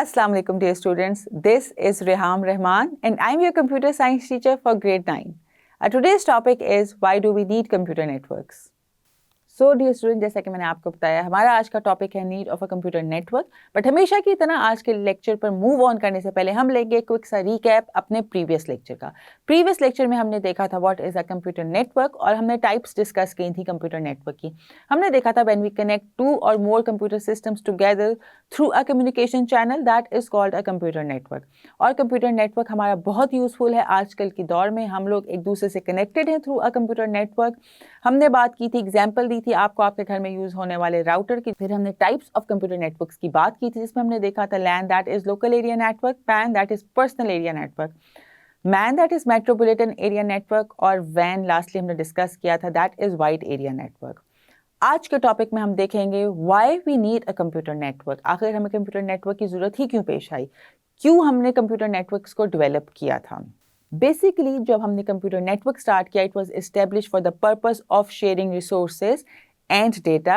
Assalamu alaikum dear students. This is Reham Rahman and I'm your computer science teacher for grade 9. Today's topic is why do we need computer networks? So dear student, जैसा कि मैंने आपको बताया, हमारा आज का topic है need of a computer network. But हमेशा की तरह आज के लेक्चर पर मूव ऑन करने से पहले हम लेंगे क्विक सा रिकैप अपने प्रीवियस लेक्चर का। प्रीवियस लेक्चर में हमने देखा था what is a computer network और हमने टाइप्स डिस्कस की थी कंप्यूटर नेटवर्क की। हमने देखा था when we connect two or more computer systems together through a communication channel that is called a computer network. और कंप्यूटर नेटवर्क हमारा बहुत यूजफुल है आजकल के दौर में। हम लोग एक दूसरे से कनेक्टेड हैं थ्रू अ कंप्यूटर नेटवर्क। हमने बात की थी, एग्जाम्पल दी थी आपको आपके घर में यूज होने वाले राउटर की। फिर हमने टाइप्स ऑफ कंप्यूटर नेटवर्क्स की बात की थी, जिसमें हमने देखा था LAN that is local area network, PAN that is personal area network, MAN that is metropolitan area network और वैन लास्टली हमने डिस्कस किया था that is wide area network. आज के टॉपिक में हम देखेंगे why we need a computer network. आखिर हमें कंप्यूटर नेटवर्क की जरूरत ही क्यों पेश आई, क्यों हमने कंप्यूटर नेटवर्क्स को डेवलप किया था। बेसिकली जब हमने कंप्यूटर नेटवर्क स्टार्ट किया, it was establish for the purpose of sharing resources and data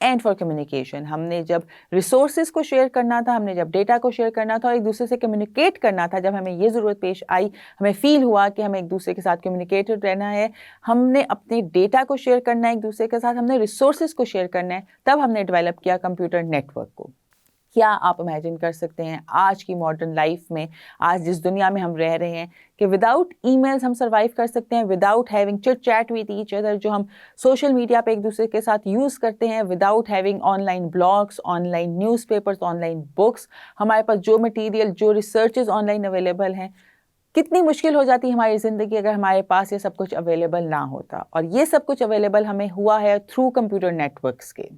and for communication. हमने जब रिसोर्सेज को शेयर करना था, हमने जब डेटा को शेयर करना था और एक दूसरे से कम्युनिकेट करना था, जब हमें ये ज़रूरत पेश आई, हमें फील हुआ कि हमें एक दूसरे के साथ कम्युनिकेटेड रहना है, हमने अपने डेटा को शेयर करना है एक दूसरे के साथ, हमने रिसोर्सेज को शेयर करना है, तब हमने डेवलप किया कंप्यूटर नेटवर्क को। क्या आप इमेजिन कर सकते हैं आज की मॉडर्न लाइफ में, आज जिस दुनिया में हम रह रहे हैं, कि विदाउट ईमेल्स हम सर्वाइव कर सकते हैं, without having chit chat with each other, जो हम सोशल मीडिया पे एक दूसरे के साथ यूज़ करते हैं, without having online blogs, online newspapers, online books, हमारे पास जो मटीरियल, जो रिसर्चेज ऑनलाइन अवेलेबल हैं, कितनी मुश्किल हो जाती है हमारी ज़िंदगी अगर हमारे पास ये सब कुछ अवेलेबल ना होता। और ये सब कुछ अवेलेबल हमें हुआ है थ्रू कंप्यूटर नेटवर्क्स के।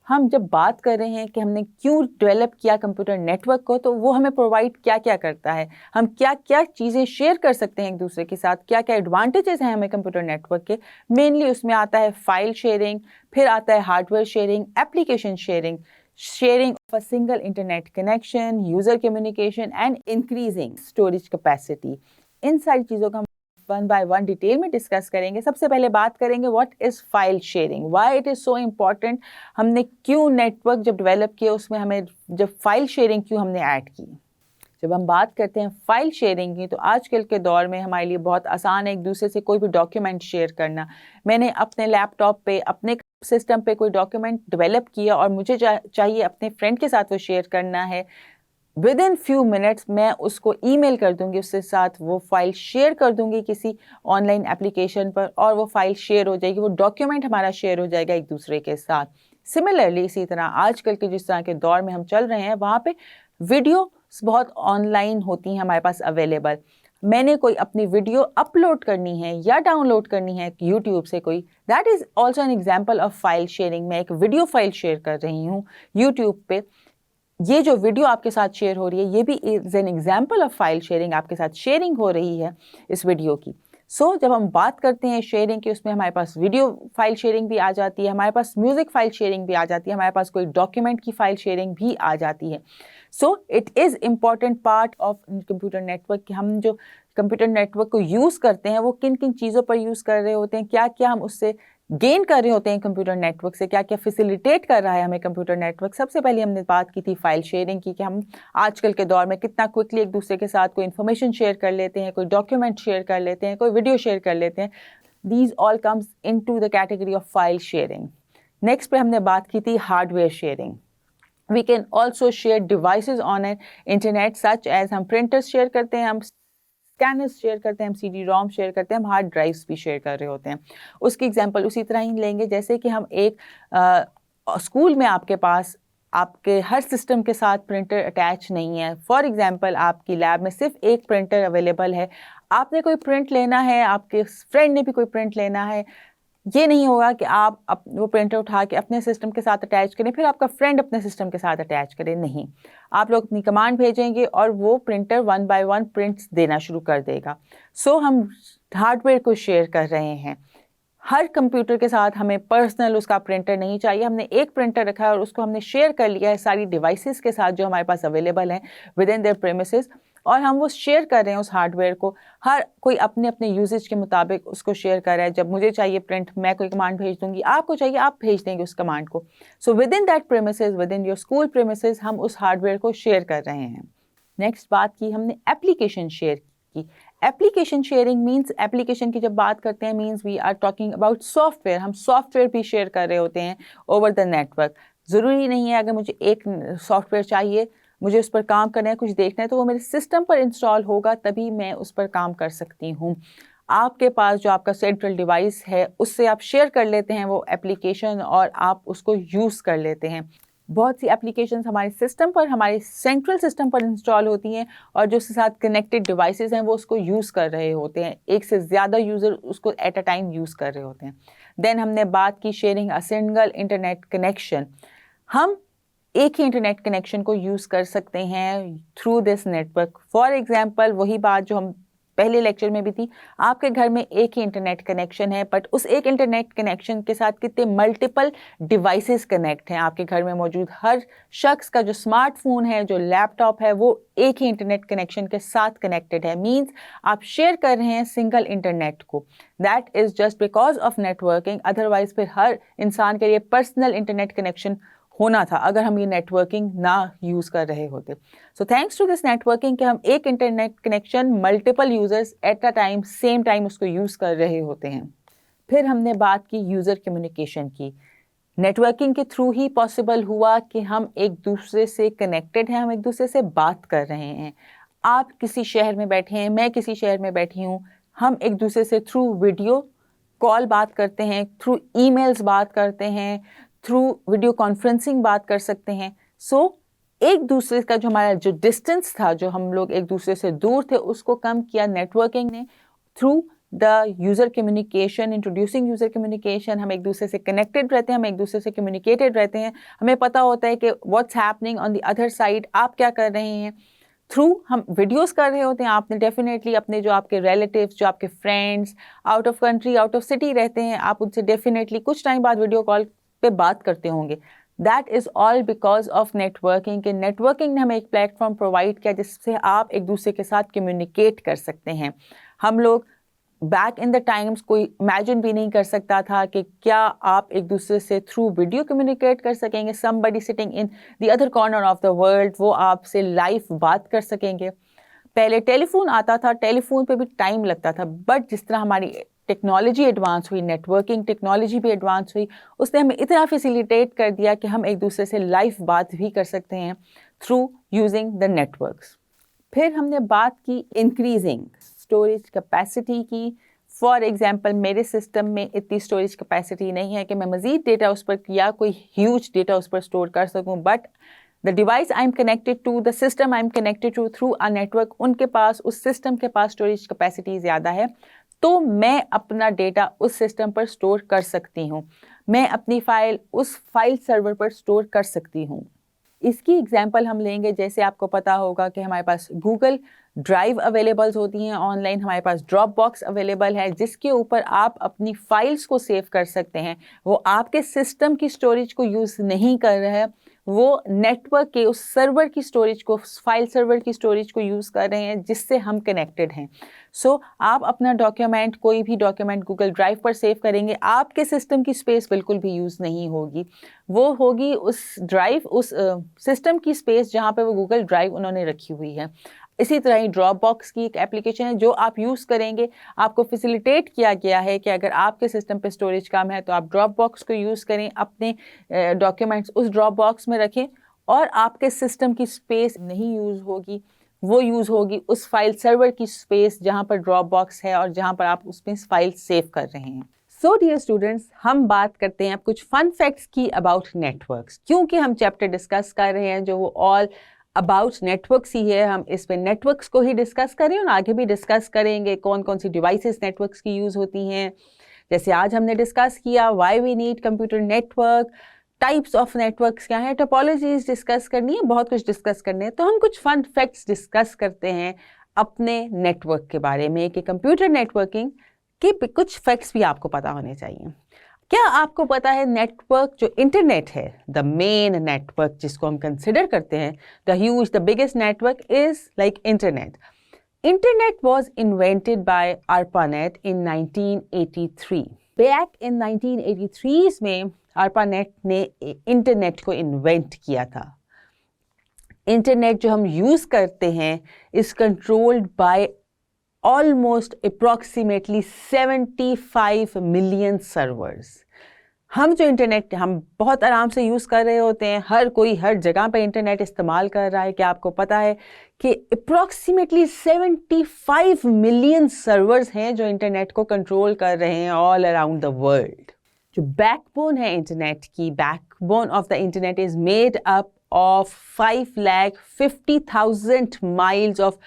हम जब बात कर रहे हैं कि हमने क्यों डेवलप किया कंप्यूटर नेटवर्क को, तो वो हमें प्रोवाइड क्या क्या करता है, हम क्या क्या चीज़ें शेयर कर सकते हैं एक दूसरे के साथ, क्या क्या एडवांटेजेस हैं हमें कंप्यूटर नेटवर्क के। मेनली उसमें आता है फाइल शेयरिंग, फिर आता है hardware sharing, application sharing, sharing of a single internet connection, user communication and increasing storage capacity. इन सारी चीज़ों का वन बाय वन डिटेल में डिस्कस करेंगे। सबसे पहले बात करेंगे what is file sharing, why it is so important. हमने क्यों नेटवर्क जब डेवलप किया उसमें हमें जब फाइल शेयरिंग क्यों हमने ऐड की। जब हम बात करते हैं फाइल शेयरिंग की, तो आजकल के दौर में हमारे लिए बहुत आसान है एक दूसरे से कोई भी डॉक्यूमेंट शेयर करना। मैंने अपने लैपटॉप पे, अपने सिस्टम पे कोई डॉक्यूमेंट डेवलप किया और मुझे चाहिए अपने फ्रेंड के साथ वो शेयर करना है, विद इन फ्यू मिनट्स मैं उसको ईमेल कर दूंगी, उसके साथ वो फाइल शेयर कर दूंगी किसी ऑनलाइन एप्लीकेशन पर और वो फाइल शेयर हो जाएगी, वो डॉक्यूमेंट हमारा शेयर हो जाएगा एक दूसरे के साथ। सिमिलरली इसी तरह आजकल के जिस तरह के दौर में हम चल रहे हैं, वहाँ पे वीडियो बहुत ऑनलाइन होती हैं हमारे पास अवेलेबल। मैंने कोई अपनी वीडियो अपलोड करनी है या डाउनलोड करनी है यूट्यूब से कोई, that is also an example of file sharing. मैं एक वीडियो फाइल शेयर कर रही हूँ यूट्यूब पे, ये जो वीडियो आपके साथ शेयर हो रही है ये भी is an example of file sharing, आपके साथ शेयरिंग हो रही है इस वीडियो की। जब हम बात करते हैं शेयरिंग की, उसमें हमारे पास वीडियो फाइल शेयरिंग भी आ जाती है, हमारे पास म्यूजिक फाइल शेयरिंग भी आ जाती है, हमारे पास कोई डॉक्यूमेंट की फाइल शेयरिंग भी आ जाती है। It is important part of computer network कि हम जो कंप्यूटर नेटवर्क को यूज़ करते हैं वो किन किन चीज़ों पर यूज़ कर रहे होते हैं, क्या क्या हम उससे गेन कर रहे होते हैं कंप्यूटर नेटवर्क से, क्या क्या फैसिलिटेट कर रहा है हमें कंप्यूटर नेटवर्क। सबसे पहले हमने बात की थी फाइल शेयरिंग की, कि हम आजकल के दौर में कितना क्विकली एक दूसरे के साथ कोई इन्फॉर्मेशन शेयर कर लेते हैं, कोई डॉक्यूमेंट शेयर कर लेते हैं, कोई वीडियो शेयर कर लेते हैं। These all comes into the category of file sharing. Next पे हमने बात की थी hardware sharing. We can also share devices on an internet such as, हम प्रिंटर्स शेयर करते हैं, हम स्कैनर्स शेयर करते हैं, हम CD ROM शेयर करते हैं, हम हार्ड ड्राइव्स भी शेयर कर रहे होते हैं। उसकी एग्जांपल उसी तरह ही लेंगे जैसे कि हम एक स्कूल में आपके पास आपके हर सिस्टम के साथ प्रिंटर अटैच नहीं है। फॉर एग्जांपल आपकी लैब में सिर्फ एक प्रिंटर अवेलेबल है, आपने कोई प्रिंट लेना है, आपके फ्रेंड ने भी कोई प्रिंट लेना है, ये नहीं होगा कि आप वो प्रिंटर उठा के अपने सिस्टम के साथ अटैच करें, फिर आपका फ्रेंड अपने सिस्टम के साथ अटैच करे, नहीं। आप लोग अपनी कमांड भेजेंगे और वो printer one by one prints देना शुरू कर देगा। हम हार्डवेयर को शेयर कर रहे हैं। हर कंप्यूटर के साथ हमें पर्सनल उसका प्रिंटर नहीं चाहिए, हमने एक प्रिंटर रखा है और उसको हमने शेयर कर लिया है सारी डिवाइसेस के साथ जो हमारे पास अवेलेबल हैं विद इन देयर प्रेमिसेस। और हम वो शेयर कर रहे हैं उस हार्डवेयर को, हर कोई अपने अपने यूजेज के मुताबिक उसको शेयर कर रहा है। जब मुझे चाहिए प्रिंट, मैं कोई कमांड भेज दूंगी, आपको चाहिए आप भेज देंगे उस कमांड को। So with in that premises, with in your school premises, हम उस हार्डवेयर को शेयर कर रहे हैं। नेक्स्ट बात की हमने एप्लीकेशन शेयर की। एप्लीकेशन शेयरिंग मीन्स, एप्लीकेशन की जब बात करते हैं means we are talking about software. हम सॉफ्टवेयर भी शेयर कर रहे होते हैं ओवर द नेटवर्क। ज़रूरी नहीं है अगर मुझे एक सॉफ्टवेयर चाहिए, मुझे उस पर काम करना है, कुछ देखना है, तो वो मेरे सिस्टम पर इंस्टॉल होगा तभी मैं उस पर काम कर सकती हूँ। आपके पास जो आपका सेंट्रल डिवाइस है उससे आप शेयर कर लेते हैं वो एप्लीकेशन और आप उसको यूज़ कर लेते हैं। बहुत सी एप्लीकेशंस हमारे सिस्टम पर, हमारे सेंट्रल सिस्टम पर इंस्टॉल होती हैं और जो उसके साथ कनेक्टेड डिवाइसेस हैं वो उसको यूज़ कर रहे होते हैं। एक से ज़्यादा यूज़र उसको एट अ टाइम यूज़ कर रहे होते हैं। देन हमने बात की शेयरिंग अ सिंगल इंटरनेट कनेक्शन। हम एक ही इंटरनेट कनेक्शन को यूज़ कर सकते हैं through this network. For example, वही बात जो हम पहले लेक्चर में भी थी, आपके घर में एक ही इंटरनेट कनेक्शन है, बट उस एक इंटरनेट कनेक्शन के साथ कितने मल्टीपल डिवाइसेस कनेक्ट हैं। आपके घर में मौजूद हर शख्स का जो स्मार्टफोन है, जो लैपटॉप है, वो एक ही इंटरनेट कनेक्शन के साथ कनेक्टेड है। मीन्स आप शेयर कर रहे हैं सिंगल इंटरनेट को। That is just because of networking. Otherwise फिर हर इंसान के लिए पर्सनल इंटरनेट कनेक्शन होना था अगर हम ये नेटवर्किंग ना यूज़ कर रहे होते। So thanks to this networking कि हम एक internet connection multiple users at a time, same time उसको यूज़ कर रहे होते हैं। फिर हमने बात की यूज़र कम्युनिकेशन की। नेटवर्किंग के थ्रू ही पॉसिबल हुआ कि हम एक दूसरे से कनेक्टेड हैं, हम एक दूसरे से बात कर रहे हैं। आप किसी शहर में बैठे हैं, मैं किसी शहर में बैठी हूँ, हम एक दूसरे से थ्रू वीडियो कॉल बात करते हैं, थ्रू ईमेल्स बात करते हैं, थ्रू वीडियो कॉन्फ्रेंसिंग बात कर सकते हैं। सो एक दूसरे का जो हमारा जो डिस्टेंस था, जो हम लोग एक दूसरे से दूर थे, उसको कम किया नेटवर्किंग ने through the user communication, introducing user communication. हम एक दूसरे से कनेक्टेड रहते हैं, हम एक दूसरे से कम्युनिकेटेड रहते हैं, हमें पता होता है कि what's happening on the other side, आप क्या कर रहे हैं। थ्रू हम वीडियोस कर रहे होते हैं। आपने डेफिनेटली अपने जो आपके रिलेटिव्स, जो आपके friends out of country, out of city रहते हैं, आप उनसे डेफिनेटली कुछ टाइम बाद वीडियो कॉल पे बात करते होंगे। That is all because of networking. के नेटवर्किंग ने हमें एक प्लेटफॉर्म प्रोवाइड किया जिससे आप एक दूसरे के साथ कम्युनिकेट कर सकते हैं। हम लोग बैक इन द टाइम्स कोई इमेजिन भी नहीं कर सकता था कि क्या आप एक दूसरे से थ्रू वीडियो कम्युनिकेट कर सकेंगे। Somebody sitting in the other corner of the world, वो आपसे लाइव बात कर सकेंगे। पहले टेलीफोन आता था, टेलीफोन पे भी टाइम लगता था, बट जिस तरह हमारी टेक्नोलॉजी एडवांस हुई, नेटवर्किंग टेक्नोलॉजी भी एडवांस हुई, उसने हमें इतना फैसिलिटेट कर दिया कि हम एक दूसरे से लाइव बात भी कर सकते हैं थ्रू यूजिंग द नेटवर्क्स। फिर हमने बात की इंक्रीजिंग स्टोरेज कैपेसिटी की। फॉर एग्जांपल, मेरे सिस्टम में इतनी स्टोरेज कैपेसिटी नहीं है कि मैं मज़ीद डेटा उस पर या कोई ह्यूज डेटा उस पर स्टोर कर सकूं, but the device I am connected to, the system I am connected to through a network, उनके पास, उस सिस्टम के पास स्टोरेज कैपेसिटी ज़्यादा है, तो मैं अपना डेटा उस सिस्टम पर स्टोर कर सकती हूँ। मैं अपनी फ़ाइल उस फाइल सर्वर पर स्टोर कर सकती हूँ। इसकी एग्जांपल हम लेंगे, जैसे आपको पता होगा कि हमारे पास गूगल ड्राइव अवेलेबल्स होती हैं ऑनलाइन, हमारे पास ड्रॉप बॉक्स अवेलेबल है जिसके ऊपर आप अपनी फाइल्स को सेव कर सकते हैं। वो आपके सिस्टम की स्टोरेज को यूज़ नहीं कर रहा है, वो नेटवर्क के उस सर्वर की स्टोरेज को, फाइल सर्वर की स्टोरेज को यूज़ कर रहे हैं जिससे हम कनेक्टेड हैं। सो आप अपना डॉक्यूमेंट, कोई भी डॉक्यूमेंट गूगल ड्राइव पर सेव करेंगे, आपके सिस्टम की स्पेस बिल्कुल भी यूज़ नहीं होगी, वो होगी उस ड्राइव, उस सिस्टम की स्पेस जहाँ पे वो गूगल ड्राइव उन्होंने रखी हुई है। इसी तरह ही ड्रॉप बॉक्स की एक एप्लीकेशन है जो आप यूज़ करेंगे, आपको फैसिलिटेट किया गया है कि अगर आपके सिस्टम पे स्टोरेज कम है तो आप ड्रॉप बॉक्स को यूज़ करें, अपने डॉक्यूमेंट्स उस ड्रॉप बॉक्स में रखें, और आपके सिस्टम की स्पेस नहीं यूज़ होगी, वो यूज़ होगी उस फाइल सर्वर की स्पेस जहाँ पर ड्रॉप बॉक्स है और जहाँ पर आप उसमें फाइल सेव कर रहे हैं। सो डियर स्टूडेंट्स, हम बात करते हैं अब कुछ फन फैक्ट्स की अबाउट नेटवर्क्स। क्योंकि हम चैप्टर डिस्कस कर रहे हैं जो वो ऑल अबाउट नेटवर्क्स ही है, हम इस पे नेटवर्क्स को ही डिस्कस करें और आगे भी डिस्कस करेंगे कौन कौन सी डिवाइसेस नेटवर्क्स की यूज़ होती हैं। जैसे आज हमने डिस्कस किया why we need computer network, types of networks क्या है, टोपोलॉजीज डिस्कस करनी है, बहुत कुछ डिस्कस करने हैं। तो हम कुछ फन फैक्ट्स डिस्कस करते हैं अपने नेटवर्क के बारे में कि कंप्यूटर नेटवर्किंग के कुछ फैक्ट्स भी आपको पता होने चाहिए। क्या आपको पता है नेटवर्क जो इंटरनेट है, द मेन नेटवर्क जिसको हम कंसिडर करते हैं, the biggest network is like internet. Internet was invented by ARPANET in 1983. Back in 1983 में ARPANET ने इंटरनेट को इन्वेंट किया था. इंटरनेट जो हम यूज करते हैं is controlled by almost approximately 75 million servers. हम जो इंटरनेट हम बहुत आराम से यूज़ कर रहे होते हैं, हर कोई हर जगह पे इंटरनेट इस्तेमाल कर रहा है. क्या आपको पता है कि अप्रॉक्सीमेटली 75 मिलियन सर्वर्स हैं जो इंटरनेट को कंट्रोल कर रहे हैं ऑल अराउंड द वर्ल्ड. जो बैकबोन है इंटरनेट की, backbone of the internet is made up of 5,50,000 miles of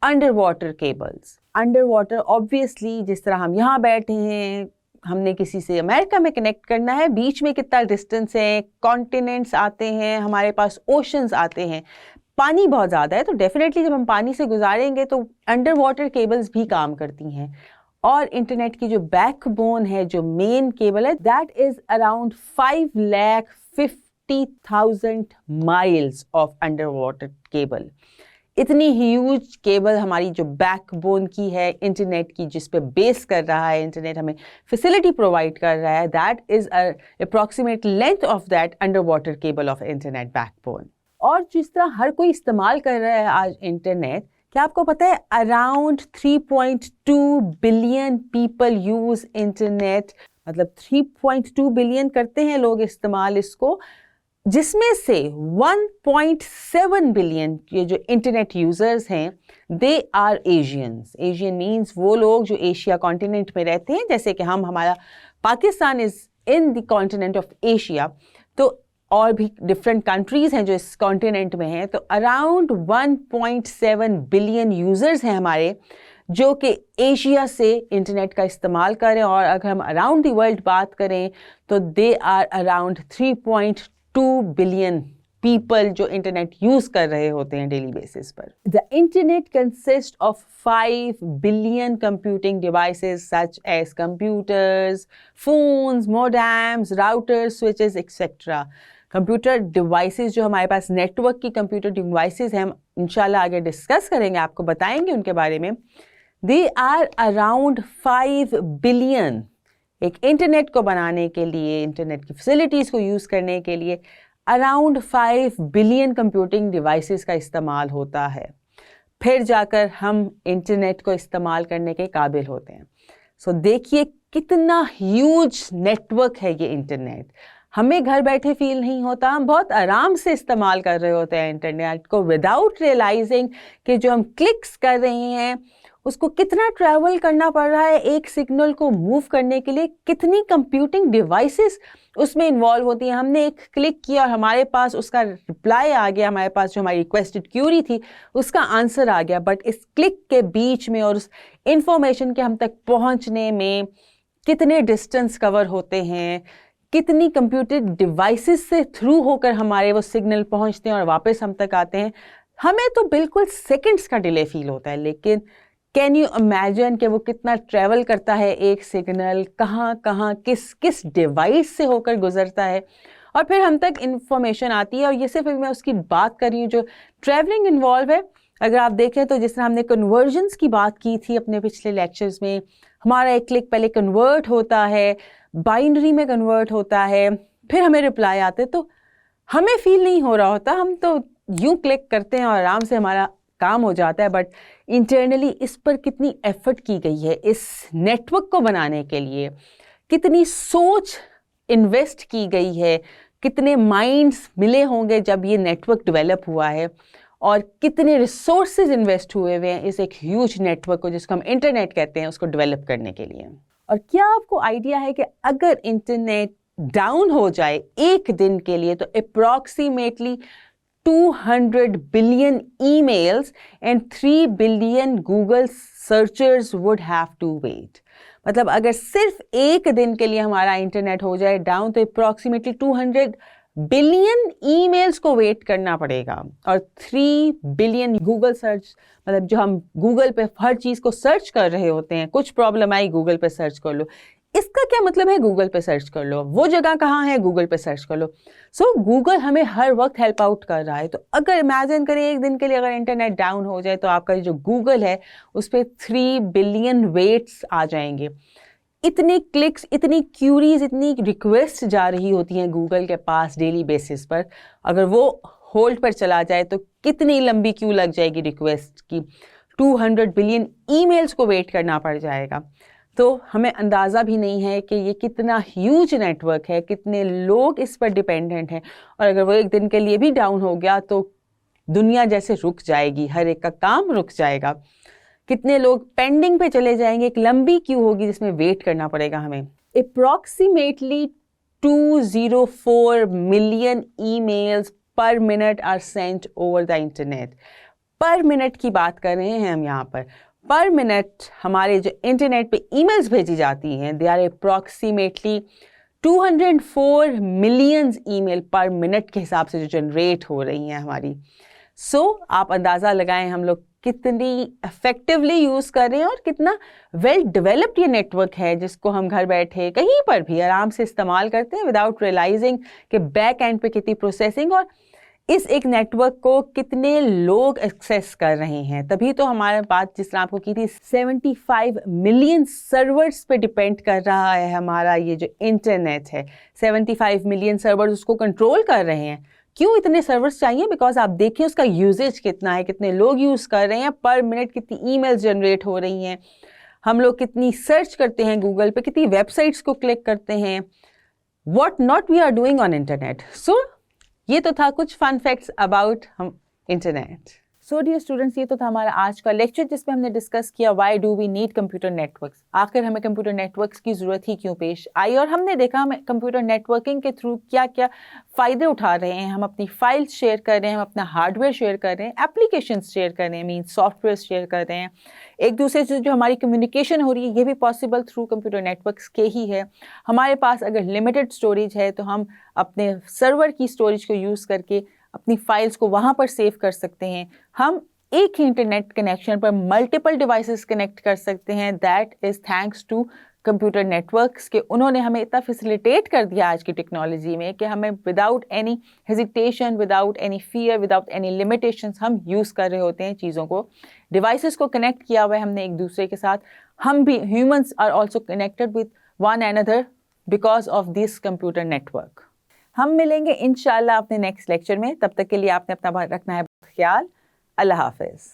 under water cables. Under water obviously जिस तरह हम यहाँ बैठे हैं, हमने किसी से अमेरिका में कनेक्ट करना है, बीच में कितना डिस्टेंस है, कॉन्टिनेंट्स आते हैं, हमारे पास ओशंस आते हैं, पानी बहुत ज़्यादा है, तो डेफिनेटली जब हम पानी से गुजारेंगे तो अंडर वाटर केबल्स भी काम करती हैं. और इंटरनेट की जो बैकबोन है, जो मेन केबल है, that is around 5,50,000 miles of under water cable. इतनी ह्यूज केबल हमारी जो बैकबोन की है इंटरनेट की, जिस पे बेस कर रहा है इंटरनेट, हमें फैसिलिटी प्रोवाइड कर रहा है, that is approximate length of that under water cable of internet backbone. और जिस तरह हर कोई इस्तेमाल कर रहा है आज इंटरनेट, क्या आपको पता है around 3.2 billion people use internet. मतलब 3.2 बिलियन करते हैं लोग इस्तेमाल इसको, जिसमें से 1.7 बिलियन ये जो इंटरनेट यूजर्स हैं, they are Asians. Asian means वो लोग जो एशिया कॉन्टिनेंट में रहते हैं, जैसे कि हमारा Pakistan is in the continent of Asia, तो और भी डिफरेंट कंट्रीज हैं जो इस कॉन्टिनेंट में हैं. तो अराउंड 1.7 बिलियन यूजर्स हैं हमारे, जो कि एशिया से इंटरनेट का इस्तेमाल करें. और अगर हम अराउंड द वर्ल्ड बात करें तो they are around 3.2 billion people जो इंटरनेट यूज कर रहे होते हैं डेली बेसिस पर. The internet consist of 5 billion computing devices such as computers, phones, modems, routers, switches etcetera. Computer devices जो हमारे पास नेटवर्क की कंप्यूटर डिवाइसेस हैं, हम इंशाल्लाह आगे डिस्कस करेंगे, आपको बताएंगे उनके बारे में. They are around 5 billion. एक इंटरनेट को बनाने के लिए, इंटरनेट की फैसिलिटीज़ को यूज़ करने के लिए अराउंड 5 बिलियन कंप्यूटिंग डिवाइसेस का इस्तेमाल होता है. फिर जाकर हम इंटरनेट को इस्तेमाल करने के काबिल होते हैं. सो देखिए कितना ह्यूज नेटवर्क है ये इंटरनेट. हमें घर बैठे फील नहीं होता, हम बहुत आराम से इस्तेमाल कर रहे होते हैं इंटरनेट को विदाउट रियलाइजिंग कि जो हम क्लिक्स कर रहे हैं उसको कितना ट्रैवल करना पड़ रहा है. एक सिग्नल को मूव करने के लिए कितनी कंप्यूटिंग डिवाइसेस उसमें इन्वॉल्व होती हैं. हमने एक क्लिक किया और हमारे पास उसका रिप्लाई आ गया, हमारे पास जो हमारी रिक्वेस्टेड क्यूरी थी उसका आंसर आ गया. बट इस क्लिक के बीच में और उस इंफॉर्मेशन के हम तक पहुंचने में कितने डिस्टेंस कवर होते हैं, कितनी कंप्यूटर डिवाइसेस से थ्रू होकर हमारे वो सिग्नल पहुंचते हैं और वापस हम तक आते हैं. हमें तो बिल्कुल सेकंड्स का डिले फील होता है, लेकिन कैन यू इमेजिन कि वो कितना ट्रैवल करता है एक सिग्नल, कहाँ कहाँ किस किस डिवाइस से होकर गुजरता है और फिर हम तक इंफॉर्मेशन आती है. और ये सिर्फ मैं उसकी बात कर रही हूँ जो ट्रैवलिंग इन्वॉल्व है. अगर आप देखें तो जिस तरह हमने कन्वर्जन्स की बात की थी अपने पिछले लेक्चर्स में, हमारा एक क्लिक पहले कन्वर्ट होता है, बाइनरी में कन्वर्ट होता है, फिर हमें रिप्लाई आते, तो हमें फील नहीं हो रहा होता, हम तो यूं क्लिक करते हैं और आराम से हमारा काम हो जाता है. बट इंटरनली इस पर कितनी एफर्ट की गई है, इस नेटवर्क को बनाने के लिए कितनी सोच इन्वेस्ट की गई है, कितने माइंड्स मिले होंगे जब ये नेटवर्क डेवलप हुआ है, और कितने रिसोर्सेज इन्वेस्ट हुए हुए हैं इस एक ह्यूज नेटवर्क को जिसको हम इंटरनेट कहते हैं उसको डेवलप करने के लिए. और क्या आपको आइडिया है कि अगर इंटरनेट डाउन हो जाए एक दिन के लिए तो approximately 200 billion emails and 3 billion Google searchers would have to wait. मतलब अगर सिर्फ एक दिन के लिए हमारा इंटरनेट हो जाए डाउन तो अप्रॉक्सीमेटली 200 बिलियन ईमेल्स को वेट करना पड़ेगा और 3 बिलियन गूगल सर्च, मतलब जो हम गूगल पे हर चीज़ को सर्च कर रहे होते हैं, कुछ प्रॉब्लम आई गूगल पे सर्च कर लो, इसका क्या मतलब है? गूगल पे सर्च कर लो। वो जगह कहाँ है? गूगल पे सर्च कर लो। सो गूगल हमें हर वक्त हेल्प आउट कर रहा है। तो अगर इमेजिन करें एक दिन के लिए अगर इंटरनेट डाउन हो जाए तो आपका जो गूगल है उस पर 3 बिलियन वेट्स आ जाएंगे। इतने क्लिक्स, इतनी क्यूरीज, इतनी रिक्वेस्ट जा रही होती हैं गूगल के पास डेली बेसिस पर। अगर वो होल्ड पर चला जाए तो कितनी लंबी क्यू लग जाएगी रिक्वेस्ट की। 200 बिलियन ईमेल्स को वेट करना पड़ जाएगा। तो हमें अंदाज़ा भी नहीं है कि ये कितना ह्यूज नेटवर्क है, कितने लोग इस पर डिपेंडेंट हैं। और अगर वो एक दिन के लिए भी डाउन हो गया तो दुनिया जैसे रुक जाएगी, हर एक का काम रुक जाएगा। कितने लोग पेंडिंग पे चले जाएंगे, एक लंबी क्यू होगी जिसमें वेट करना पड़ेगा हमें। Approximately 204 million emails per minute are sent over the internet. Per minute की बात कर रहे हैं हम यहाँ पर मिनट हमारे जो इंटरनेट पे ईमेल्स भेजी जाती हैं, they are approximately 204 million email per minute के हिसाब से जो जनरेट हो रही हैं हमारी। सो आप अंदाज़ा लगाएं हम लोग कितनी इफेक्टिवली यूज़ कर रहे हैं और कितना वेल डेवलप्ड ये नेटवर्क है, जिसको हम घर बैठे कहीं पर भी आराम से इस्तेमाल करते हैं विदाउट रियलाइजिंग कि बैक एंड पे कितनी प्रोसेसिंग और इस एक नेटवर्क को कितने लोग एक्सेस कर रहे हैं। तभी तो हमारे बात जिस तरह आपको की थी 75 मिलियन सर्वर्स पे डिपेंड कर रहा है हमारा ये जो इंटरनेट है। 75 मिलियन सर्वर्स उसको कंट्रोल कर रहे हैं। क्यों इतने सर्वर्स चाहिए? बिकॉज आप देखिए उसका यूजेज कितना है, कितने लोग यूज़ कर रहे हैं, पर मिनट कितनी ईमेल्स जनरेट हो रही हैं, हम लोग कितनी सर्च करते हैं गूगल पे, कितनी वेबसाइट्स को क्लिक करते हैं, what not we are doing on internet. So ये तो था कुछ फन फैक्ट्स अबाउट हम इंटरनेट। सो डियर स्टूडेंट्स, ये तो था हमारा आज का लेक्चर जिसमें हमने डिस्कस किया why do we need computer networks. आखिर हमें कंप्यूटर नेटवर्क्स की ज़रूरत ही क्यों पेश आई, और हमने देखा हमें कंप्यूटर नेटवर्किंग के थ्रू क्या क्या फ़ायदे उठा रहे हैं। हम अपनी फाइल्स शेयर कर रहे हैं, हम अपना हार्डवेयर शेयर कर रहे हैं, एप्लीकेशंस शेयर कर रहे हैं, मीन सॉफ्टवेयर शेयर कर रहे हैं। एक दूसरे से जो हमारी कम्युनिकेशन हो रही है ये भी पॉसिबल थ्रू कंप्यूटर नेटवर्क्स के ही है। हमारे पास अगर लिमिटेड स्टोरेज है तो हम अपने सर्वर की स्टोरेज को यूज़ करके अपनी फाइल्स को वहाँ पर सेव कर सकते हैं। हम एक ही इंटरनेट कनेक्शन पर मल्टीपल डिवाइसेस कनेक्ट कर सकते हैं। That is thanks to computer networks के उन्होंने हमें इतना फैसिलिटेट कर दिया आज की टेक्नोलॉजी में कि हमें without any hesitation, without any fear, without any limitations हम यूज़ कर रहे होते हैं चीज़ों को। डिवाइसेस को कनेक्ट किया हुआ है हमने एक दूसरे के साथ। हम भी humans are also connected with one another because of this computer network. हम मिलेंगे इंशाल्लाह अपने नेक्स्ट लेक्चर में। तब तक के लिए आपने अपना रखना है ख्याल। अल्लाह हाफिज़।